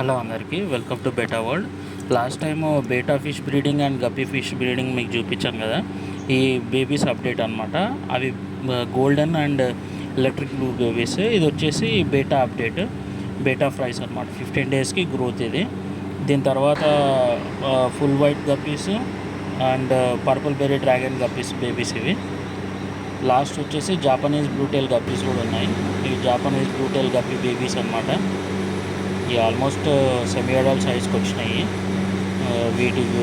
Hello అందరికీ welcome to beta world. Last time beta fish breeding and guppy fish breeding మీకు చూపించాను కదా. ఈ బేబీస్ అప్డేట్ అనమాట. అవి golden and electric blue babies. ఇది వచ్చేసి బేటా అప్డేట్, బేటా ఫ్రైస్ అనమాట. 15 డేస్కి గ్రోత్ ఇది. దీని తర్వాత full white guppies and purple berry dragon guppies babies ఇవి. లాస్ట్ వచ్చేసి జాపనీస్ బ్లూటైల్ గప్పీస్ కూడా ఉన్నాయి. ఇవి జాపనీస్ బ్లూటైల్ గప్పీ బేబీస్ అనమాట. ఇవి ఆల్మోస్ట్ సెమీ అడల్ట్ సైజ్కి వచ్చినాయి. వీటి ఏజ్